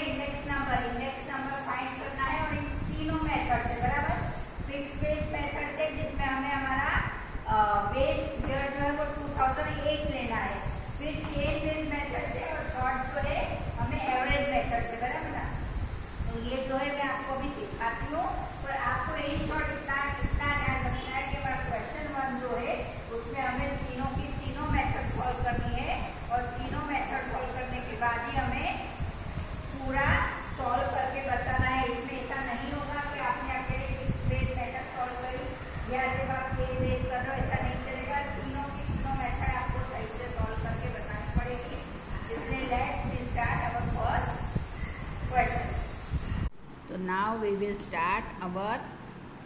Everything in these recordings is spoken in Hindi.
इंडेक्स नंबर फाइंड करना है और इन तीनों मेथड से, बराबर, फिक्स बेस मेथड से जिसमें हमें हमारा बेस ईयर जो है वो 2008 लेना है, फिर चेन बेस मेथड से और थर्ड जो है हमें एवरेज मेथड से, बराबर ना। तो ये जो है मैं आपको अभी सिखाती हूँ, पर आपको इन शॉर्ट इतना ध्यान रखना है कि हमारा क्वेश्चन 1 जो है उसमें हमें तीनों की तीनों मेथड सॉल्व करनी है और तीनों मेथड सॉल्व करने के बाद ही हमें पूरा सॉल्व करके बताना है। इसमें ऐसा नहीं होगा कि आपने अकेले फिक्स बेस मेथड सॉल्व करी या सिर्फ आप चेन बेस कर रहे हो, ऐसा नहीं चलेगा। तीनों की तीनों मेथड आपको सही से सॉल्व करके बतानी पड़ेगी। इसलिए let's start our first question. तो now we will start our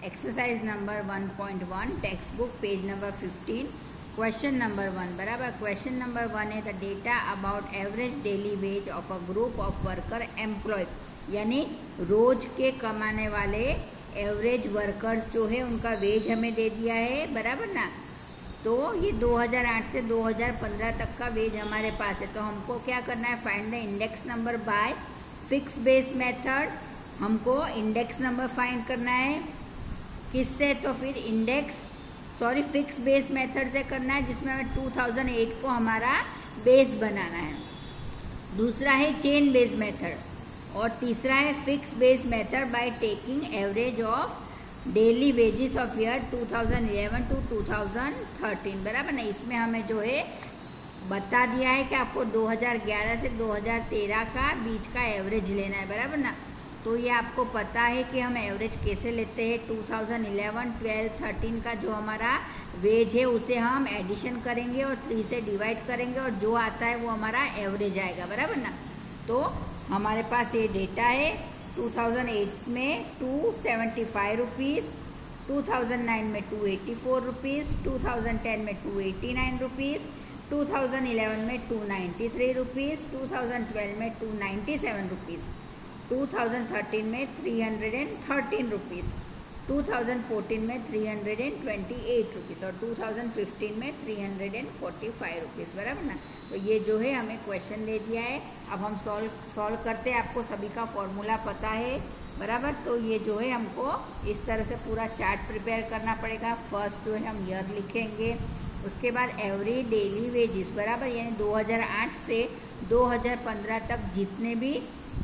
exercise number 1.1 text book page number 15 question number 1, बराबर। क्वेश्चन नंबर 1 है the data about average daily wage of a group of worker employ, यानी रोज के कमाने वाले एवरेज वर्कर्स जो है उनका वेज हमें दे दिया है, बराबर ना। तो ये 2008 से 2015 तक का वेज हमारे पास है। तो हमको क्या करना है, find the index number by fix base method. हमको इंडेक्स नंबर फाइंड करना है किससे, तो फिर फिक्स बेस मेथड से करना है, जिसमें हमें 2008 को हमारा बेस बनाना है। दूसरा है चेन बेस मेथड और तीसरा है fix base method by taking average of daily wages of year 2011 to 2013, बराबर ना। इसमें हमें जो है बता दिया है कि आपको 2011 से 2013 का बीच का एवरेज लेना है, बराबर ना। तो ये आपको पता है कि हम एवरेज कैसे लेते हैं। 2011, 12, 13 का जो हमारा वेज है उसे हम एडिशन करेंगे और 3 से डिवाइड करेंगे और जो आता है वो हमारा एवरेज आएगा, बराबर ना। तो हमारे पास ये डेटा है 2008 में 275 रुपीज़, 2009 में 284 रुपीज़, 2010 में 289 रुपीज़, 2011 में 293 रुपीज़, 2012 में 297 रुपीज़, 2013 में 313 रुपीज़, 2014 में 328 रुपीज़ और 2015 में 345 रुपीज़, बराबर ना। तो ये जो है हमें क्वेश्चन दे दिया है। अब हम सॉल्व करते हैं। आपको सभी का फॉर्मूला पता है, बराबर। तो ये जो है हमको इस तरह से पूरा चार्ट प्रिपेयर करना पड़ेगा। फर्स्ट जो है हम ईयर लिखेंगे, उसके बाद एवरी डेली वेजेस, बराबर, यानी 2008 से 2015 तक जितने भी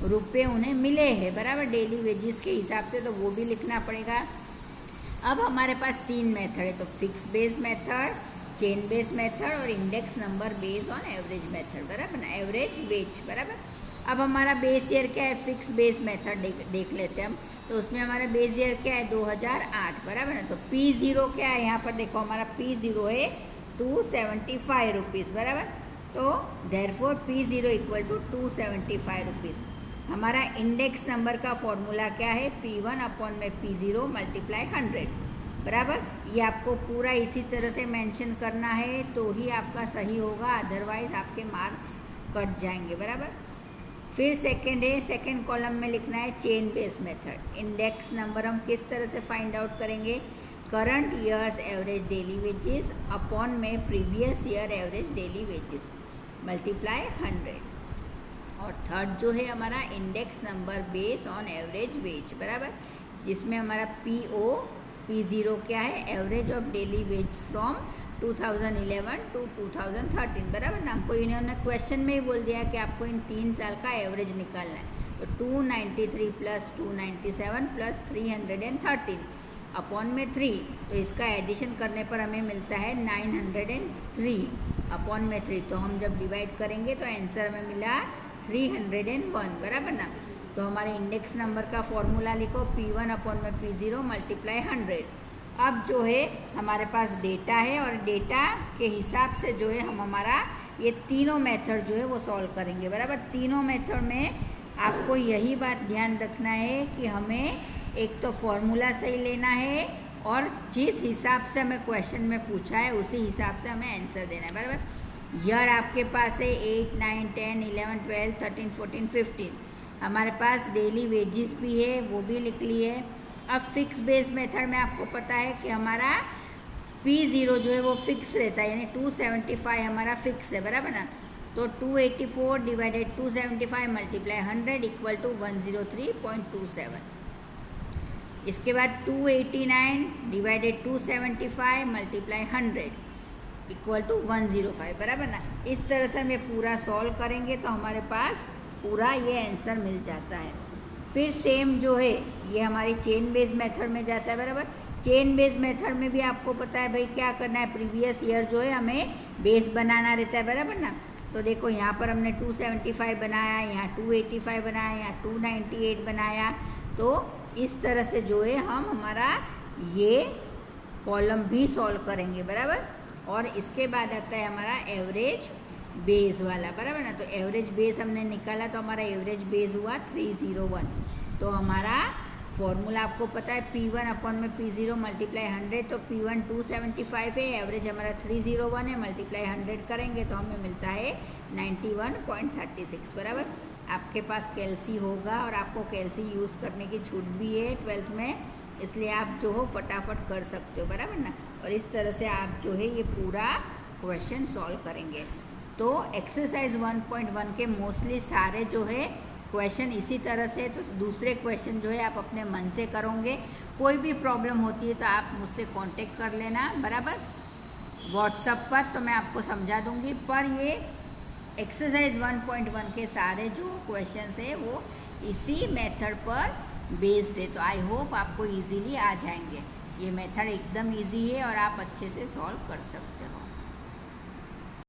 रुपए उन्हें मिले हैं, बराबर, डेली वेजेस के हिसाब से, तो वो भी लिखना पड़ेगा। अब हमारे पास 3 मेथड है, तो fix base method, chain base method और index number base on average method, बराबर ना, एवरेज वेज, बराबर। अब हमारा बेस ईयर क्या है, फिक्स बेस मेथड देख लेते हैं हम। तो उसमें हमारा बेस ईयर क्या है, 2008, बराबर ना। तो P0 क्या है, यहाँ पर देखो हमारा P0 है 275 रुपीज़, बराबर। तो therefore P0 equal to 275 rupees. हमारा इंडेक्स नंबर का फॉर्मूला क्या है, P1 अपॉन में P0 मल्टीप्लाई 100, बराबर। ये आपको पूरा इसी तरह से मेंशन करना है तो ही आपका सही होगा, अदरवाइज आपके मार्क्स कट जाएंगे, बराबर। फिर सेकंड है, सेकंड कॉलम में लिखना है chain base method. Index number हम किस तरह से फाइंड आउट करेंगे, current years average daily wages upon में previous year average daily wages multiply 100। और थर्ड जो है हमारा index number base on average wage, बराबर, जिसमें हमारा P0 क्या है, average of daily wage from 2011 to 2013, बराबर ना। हमको इन्होंने क्वेश्चन में ही बोल दिया कि आपको इन 3 साल का एवरेज निकालना है। तो 293 प्लस 297 प्लस 313 अपॉन में 3, तो इसका एडिशन करने पर हमें मिलता है 903 अपॉन में 3। तो हम जब डिवाइड करेंगे तो आंसर हमें मिला 301, बराबर ना। तो हमारे इंडेक्स नंबर का फॉर्मूला लिखो, P1 अपॉन में P0 मल्टीप्लाई 100। अब जो है हमारे पास डेटा है और डेटा के हिसाब से जो है हम हमारा ये तीनों मेथड जो है वो सॉल्व करेंगे, बराबर। तीनों मेथड में आपको यही बात ध्यान रखना है कि हमें एक तो फॉर्मूला सही लेना है और जिस हिसाब से हमें क्वेश्चन में पूछा है उसी हिसाब से हमें आंसर देना है, बराबर। ईयर आपके पास है 8, 9, 10, 11, 12, 13, 14, 15। हमारे पास डेली वेजेस भी है, वो भी लिख लिए। अब फिक्स बेस मेथड में आपको पता है कि हमारा P0 जो है वो फिक्स रहता है, यानी 275 हमारा फिक्स है, बराबर ना। तो 284 डिवाइडेड 275 मल्टीप्लाई 100 इक्वल टू 103.27। इसके बाद 289 डिवाइडेड 275 मल्टीप्लाई 100 इक्वल टू 105, बराबर ना। इस तरह से हम ये पूरा सॉल्व करेंगे तो हमारे पास पूरा ये आंसर मिल जाता है। फिर सेम जो है ये हमारी चेन बेस मेथड में जाता है, बराबर। चेन बेस मेथड में भी आपको पता है भाई क्या करना है, प्रीवियस ईयर जो है हमें बेस बनाना रहता है, बराबर ना। तो देखो यहाँ पर हमने 275 बनाया, यहाँ 285 बनाया, यहाँ 298 बनाया। तो इस तरह से जो है हम हमारा ये कॉलम भी सॉल्व करेंगे, बराबर। और इसके बाद आता है हमारा एवरेज बेस वाला, बराबर ना। तो एवरेज बेस हमने निकाला तो हमारा एवरेज बेस हुआ 301। तो हमारा फॉर्मूला आपको पता है P1 अपॉन में P0 मल्टीप्लाई 100। तो P1 275 है, एवरेज हमारा 301 है, मल्टीप्लाई 100 करेंगे तो हमें मिलता है 91.36, बराबर। आपके पास कैलसी होगा और आपको कैलसी यूज़ करने की छूट भी है 12th में, इसलिए आप जो हो फटाफट कर सकते हो, बराबर ना। और इस तरह से आप जो है ये पूरा क्वेश्चन सॉल्व करेंगे। तो एक्सरसाइज 1.1 के मोस्टली सारे जो है क्वेश्चन इसी तरह से। तो दूसरे क्वेश्चन जो है आप अपने मन से करोगे। कोई भी प्रॉब्लम होती है तो आप मुझसे कांटेक्ट कर लेना, बराबर, व्हाट्सएप पर, तो मैं आपको समझा दूंगी। पर ये एक्सरसाइज 1.1 के सारे जो क्वेश्चंस है वो इसी मेथड पर बेस्ड है। तो आई होप आपको इजीली आ जाएंगे। ये मेथड एकदम इजी है और आप अच्छे से सॉल्व कर सकते हो।